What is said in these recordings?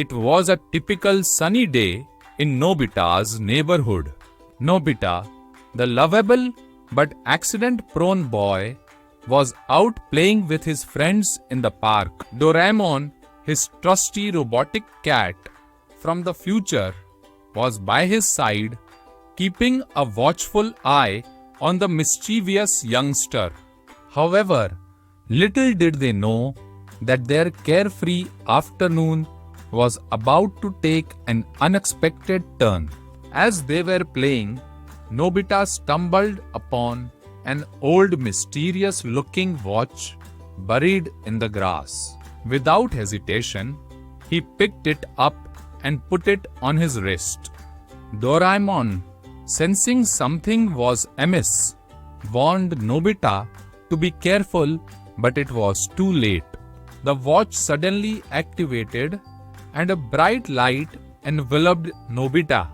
It was a typical sunny day in Nobita's neighborhood. Nobita, the lovable but accident-prone boy, was out playing with his friends in the park. Doraemon, his trusty robotic cat from the future, was by his side, keeping a watchful eye on the mischievous youngster. However, little did they know that their carefree afternoon was about to take an unexpected turn. As they were playing, Nobita stumbled upon an old mysterious-looking watch buried in the grass. Without hesitation, he picked it up and put it on his wrist. Doraemon, sensing something was amiss, warned Nobita to be careful, but it was too late. The watch suddenly activated and a bright light enveloped Nobita.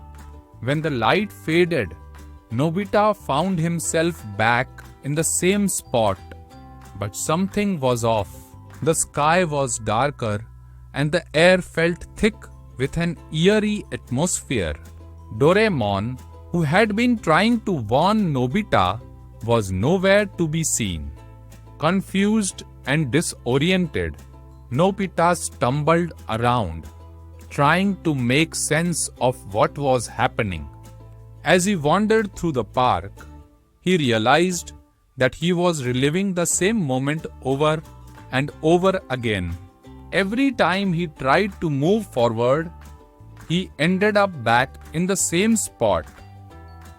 When the light faded, Nobita found himself back in the same spot, but something was off. The sky was darker and the air felt thick with an eerie atmosphere. Doraemon, who had been trying to warn Nobita, was nowhere to be seen. Confused and disoriented, Nobita stumbled around, trying to make sense of what was happening. As he wandered through the park, he realized that he was reliving the same moment over and over again. Every time he tried to move forward, he ended up back in the same spot,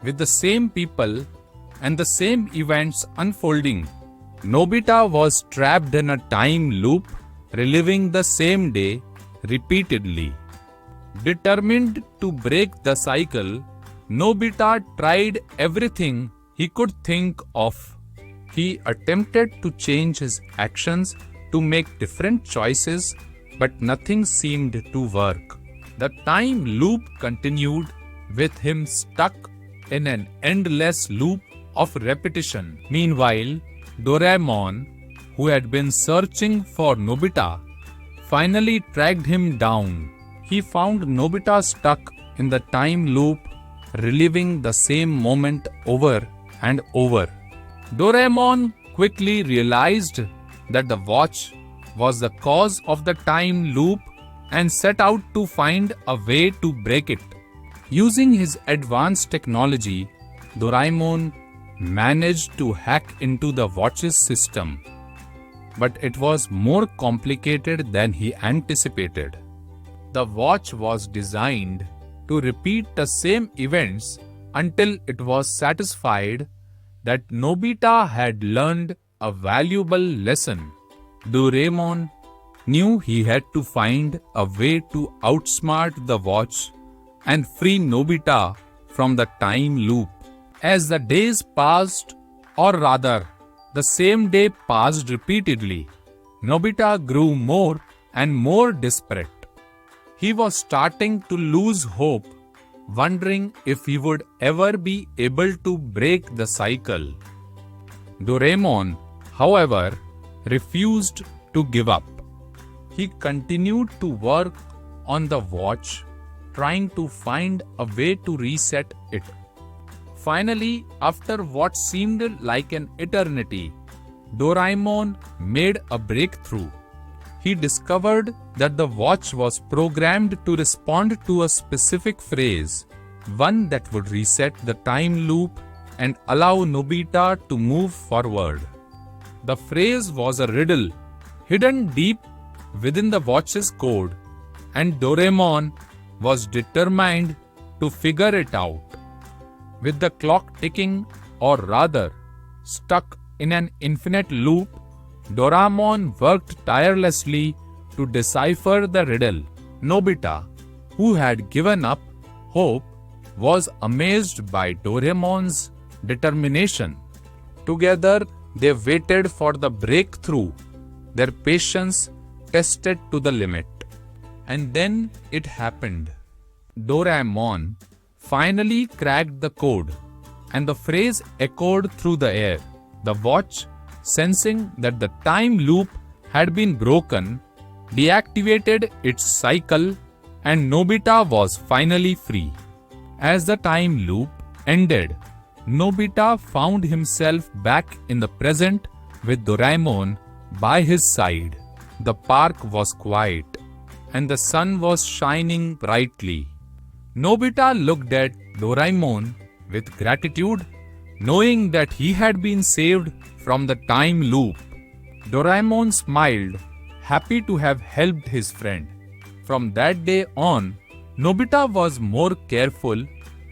with the same people and the same events unfolding. Nobita was trapped in a time loop, reliving the same day repeatedly. Determined to break the cycle, Nobita tried everything he could think of. He attempted to change his actions, to make different choices, but nothing seemed to work. The time loop continued, with him stuck in an endless loop of repetition. Meanwhile, Doraemon, who had been searching for Nobita, finally tracked him down. He found Nobita stuck in the time loop, reliving the same moment over and over. Doraemon quickly realized that the watch was the cause of the time loop and set out to find a way to break it. Using his advanced technology, Doraemon managed to hack into the watch's system. But it was more complicated than he anticipated. The watch was designed to repeat the same events until it was satisfied that Nobita had learned a valuable lesson. Doraemon knew he had to find a way to outsmart the watch and free Nobita from the time loop. As the days passed, or rather, the same day passed repeatedly, Nobita grew more and more desperate. He was starting to lose hope, wondering if he would ever be able to break the cycle. Doraemon, however, refused to give up. He continued to work on the watch, trying to find a way to reset it. Finally, after what seemed like an eternity, Doraemon made a breakthrough. He discovered that the watch was programmed to respond to a specific phrase, one that would reset the time loop and allow Nobita to move forward. The phrase was a riddle hidden deep within the watch's code, and Doraemon was determined to figure it out. With the clock ticking, or rather, stuck in an infinite loop, Doraemon worked tirelessly to decipher the riddle. Nobita, who had given up hope, was amazed by Doraemon's determination. Together, they waited for the breakthrough, their patience tested to the limit. And then it happened. Doraemon finally cracked the code, and the phrase echoed through the air. The watch, sensing that the time loop had been broken, deactivated its cycle and Nobita was finally free. As the time loop ended, Nobita found himself back in the present with Doraemon by his side. The park was quiet and the sun was shining brightly. Nobita looked at Doraemon with gratitude, knowing that he had been saved from the time loop. Doraemon smiled, happy to have helped his friend. From that day on, Nobita was more careful,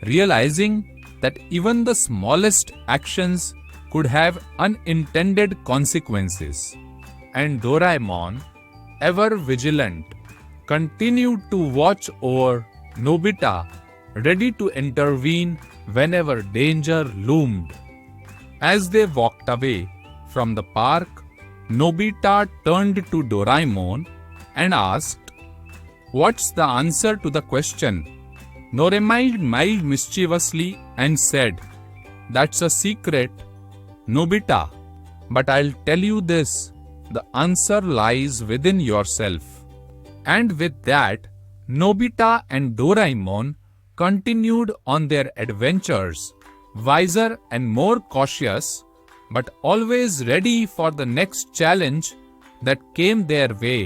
realizing that even the smallest actions could have unintended consequences. And Doraemon, ever vigilant, continued to watch over Nobita, ready to intervene whenever danger loomed. As they walked away from the park, Nobita turned to Doraemon and asked, "What's the answer to the question?" Doraemon smiled mischievously and said, "That's a secret, Nobita. But I'll tell you this, the answer lies within yourself." And with that, Nobita and Doraemon continued on their adventures, wiser and more cautious, but always ready for the next challenge that came their way.